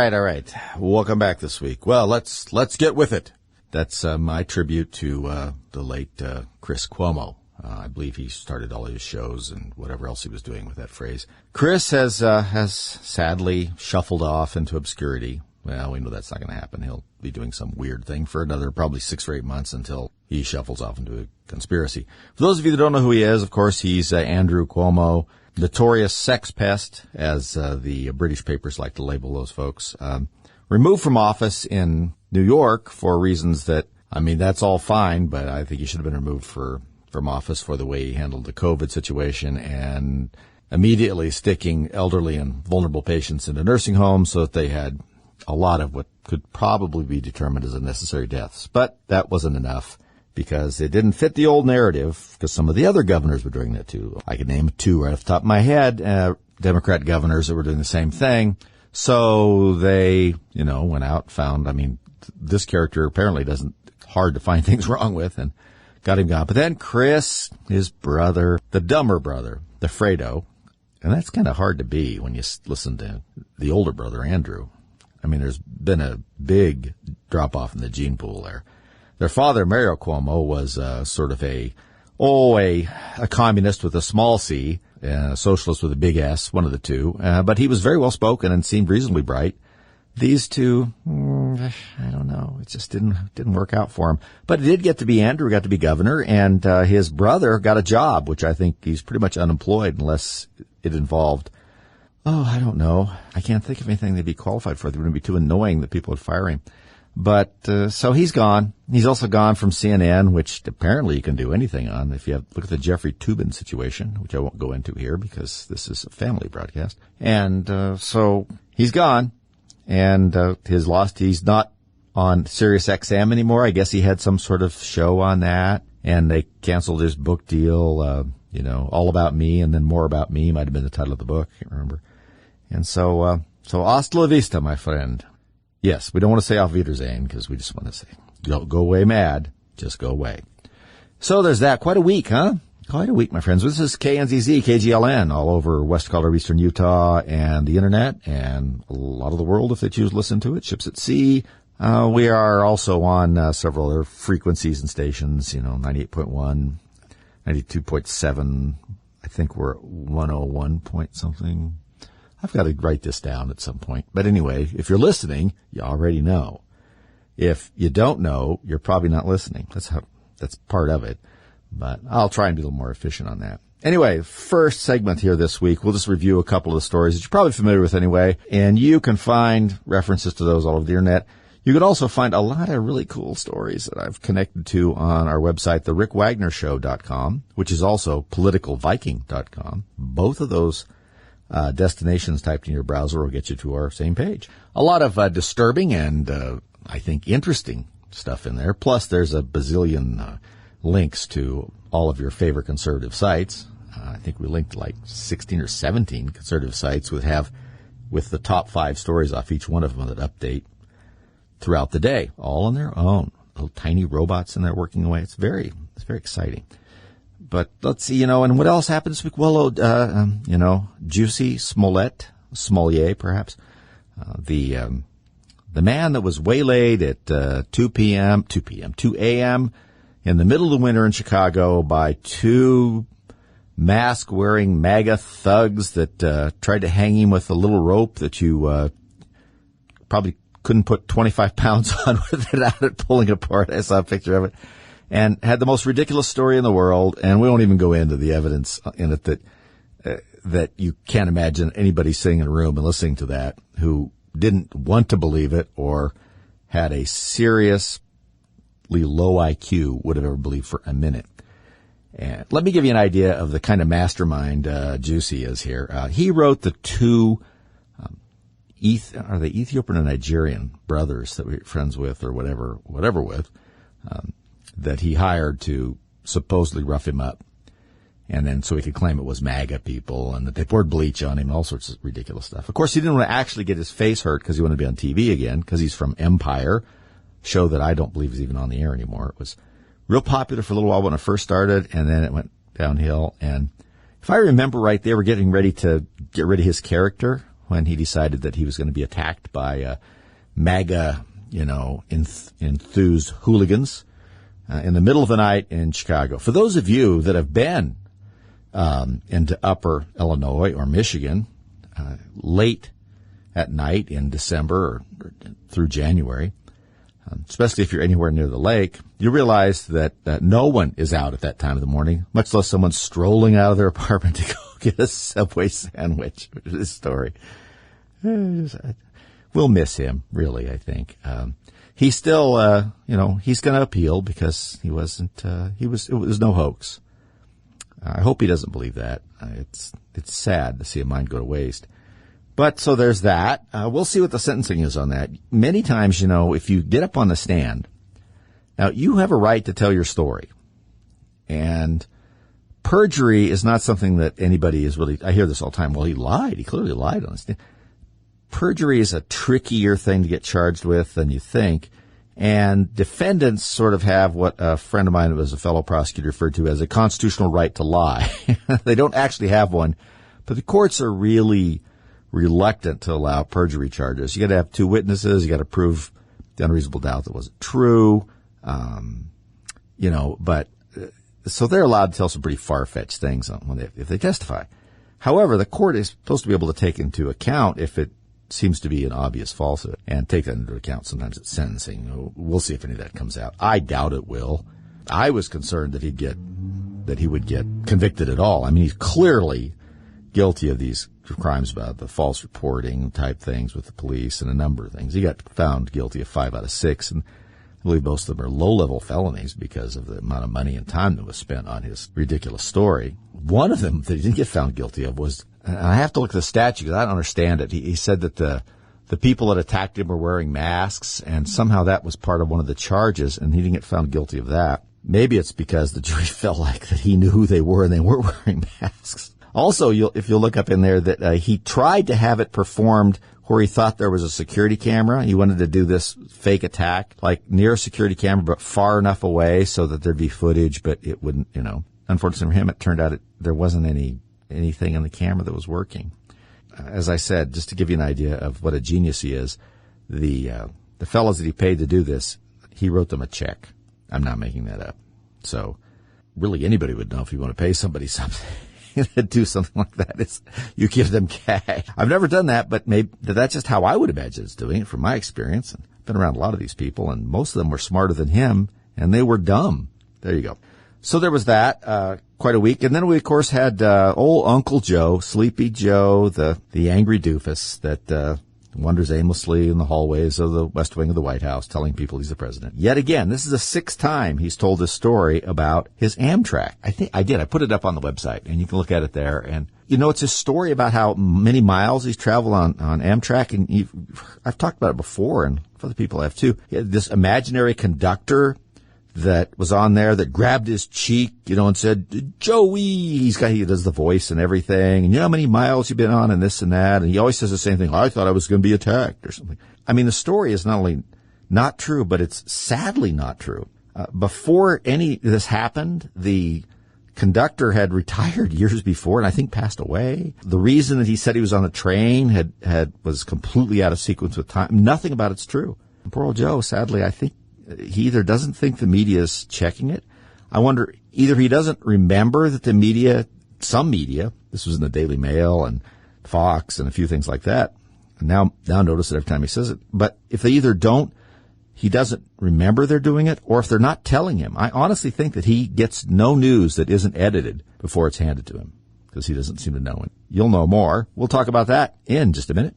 right. Welcome back this week. Well, let's get with it. That's my tribute to the late Chris Cuomo. I believe he started all his shows and whatever else he was doing with that phrase. Chris has sadly shuffled off into obscurity. Well, we know that's not going to happen. He'll be doing some weird thing for another probably 6 or 8 months until he shuffles off into a conspiracy. For those of you that don't know who he is, of course, he's Andrew Cuomo, notorious sex pest, as the British papers like to label those folks. Removed from office in New York for reasons that, I mean, that's all fine, but I think he should have been removed from office for the way he handled the COVID situation and immediately sticking elderly and vulnerable patients into nursing homes so that they had a lot of what could probably be determined as unnecessary deaths. But that wasn't enough because it didn't fit the old narrative, because some of the other governors were doing that too. I could name 2 right off the top of my head, Democrat governors that were doing the same thing. So they, went out, found, this character apparently hard to find things wrong with, and got him gone. But then Chris, his brother, the dumber brother, the Fredo, and that's kind of hard to be when you listen to the older brother, Andrew. There's been a big drop-off in the gene pool there. Their father, Mario Cuomo, was sort of a communist with a small c, a socialist with a big S, one of the two. But he was very well-spoken and seemed reasonably bright. These two, I don't know. It just didn't work out for him. But it did get to be Andrew, got to be governor, and his brother got a job, which I think he's pretty much unemployed unless it involved, I don't know. I can't think of anything they'd be qualified for. They wouldn't be too annoying that people would fire him. But so he's gone. He's also gone from CNN, which apparently you can do anything on. If you look at the Jeffrey Toobin situation, which I won't go into here because this is a family broadcast. And so he's gone. And he's not on Sirius XM anymore. I guess he had some sort of show on that. And they canceled his book deal, All About Me and then More About Me might have been the title of the book. I can't remember. And so hasta la vista, my friend. Yes, we don't want to say auf Wiedersehen because we just want to say, don't go away mad, just go away. So there's that. Quite a week, huh? Quite a week, my friends. This is KNZZ, KGLN, all over West Colorado, Eastern Utah, and the Internet, and a lot of the world if they choose to listen to it. Ships at Sea. We are also on several other frequencies and stations, 98.1, 92.7. I think we're at 101 point something. I've got to write this down at some point. But anyway, if you're listening, you already know. If you don't know, you're probably not listening. That's part of it. But I'll try and be a little more efficient on that. Anyway, first segment here this week, we'll just review a couple of the stories that you're probably familiar with anyway. And you can find references to those all over the Internet. You can also find a lot of really cool stories that I've connected to on our website, therickWagnerShow.com, which is also politicalviking.com. Both of those destinations typed in your browser will get you to our same page. A lot of disturbing and I think interesting stuff in there. Plus, there's a bazillion links to all of your favorite conservative sites. I think we linked like 16 or 17 conservative sites with the top 5 stories off each one of them that update throughout the day, all on their own. Little tiny robots in there working away. It's very exciting. But let's see, and what else happened this week? Well, Jussie Smollett, perhaps, the man that was waylaid at 2 a.m. in the middle of the winter in Chicago by 2 mask-wearing MAGA thugs that tried to hang him with a little rope that you probably couldn't put 25 pounds on without it pulling apart. I saw a picture of it. And had the most ridiculous story in the world, and we won't even go into the evidence in it that you can't imagine anybody sitting in a room and listening to that who didn't want to believe it or had a seriously low IQ would have ever believed for a minute. And let me give you an idea of the kind of mastermind Jussie is here. He wrote the 2 are they Ethiopian and Nigerian brothers that we're friends with or whatever with. That he hired to supposedly rough him up. And then so he could claim it was MAGA people and that they poured bleach on him and all sorts of ridiculous stuff. Of course, he didn't want to actually get his face hurt because he wanted to be on TV again because he's from Empire, show that I don't believe is even on the air anymore. It was real popular for a little while when it first started, and then it went downhill. And if I remember right, they were getting ready to get rid of his character, when he decided that he was going to be attacked by MAGA, enthused hooligans in the middle of the night in Chicago. For those of you that have been into upper Illinois or Michigan late at night in December or through January, especially if you're anywhere near the lake, you realize that no one is out at that time of the morning, much less someone strolling out of their apartment to go get a Subway sandwich. This story. We'll miss him, really, I think. He's still, he's going to appeal because it was no hoax. I hope he doesn't believe that. It's sad to see a mind go to waste. But so there's that. We'll see what the sentencing is on that. Many times, if you get up on the stand, now you have a right to tell your story. And perjury is not something that anybody is really, I hear this all the time. Well, he lied. He clearly lied on the stand. Perjury is a trickier thing to get charged with than you think. And defendants sort of have what a friend of mine who was a fellow prosecutor referred to as a constitutional right to lie. They don't actually have one, but the courts are really reluctant to allow perjury charges. You got to have two witnesses. You got to prove the unreasonable doubt that wasn't true. So they're allowed to tell some pretty far-fetched things if they testify. However, the court is supposed to be able to take into account if it seems to be an obvious falsehood and take that into account sometimes at sentencing. We'll see if any of that comes out. I doubt it will. I was concerned that he would get convicted at all. I mean, he's clearly guilty of these crimes about the false reporting type things with the police and a number of things. He got found guilty of 5 out of 6, and I believe most of them are low-level felonies because of the amount of money and time that was spent on his ridiculous story. One of them that he didn't get found guilty of was, and I have to look at the statute because I don't understand it. He said that the people that attacked him were wearing masks, and somehow that was part of one of the charges, and he didn't get found guilty of that. Maybe it's because the jury felt like that he knew who they were and they were wearing masks. Also, if you'll look up in there that he tried to have it performed where he thought there was a security camera. He wanted to do this fake attack, like near a security camera, but far enough away so that there'd be footage, but it wouldn't, Unfortunately for him, it turned out there wasn't anything on the camera that was working. As I said, just to give you an idea of what a genius he is, the fellows that he paid to do this, he wrote them a check. I'm not making that up. So really anybody would know if you want to pay somebody something. To do something like that, you give them cash. I've never done that, but maybe that's just how I would imagine it's doing it from my experience. And I've been around a lot of these people, and most of them were smarter than him, and they were dumb. There you go. So there was that, quite a week. And then we, of course, had old Uncle Joe, Sleepy Joe, the angry doofus that wanders aimlessly in the hallways of the West Wing of the White House telling people he's the president. Yet again, this is the 6th time he's told this story about his Amtrak. I put it up on the website, and you can look at it there. And, it's a story about how many miles he's traveled on Amtrak. And I've talked about it before, and other people have too. He had this imaginary conductor that was on there that grabbed his cheek, and said, Joey, he does the voice and everything. And how many miles you've been on and this and that. And he always says the same thing. I thought I was going to be attacked or something. I mean, the story is not only not true, but it's sadly not true. Before any of this happened, the conductor had retired years before and I think passed away. The reason that he said he was on the train was completely out of sequence with time. Nothing about it's true. Poor old Joe, sadly, I think he either doesn't think the media is checking it. I wonder, either he doesn't remember that some media, this was in the Daily Mail and Fox and a few things like that, and now notice it every time he says it. But if they either he doesn't remember they're doing it, or if they're not telling him. I honestly think that he gets no news that isn't edited before it's handed to him, because he doesn't seem to know it. You'll know more. We'll talk about that in just a minute.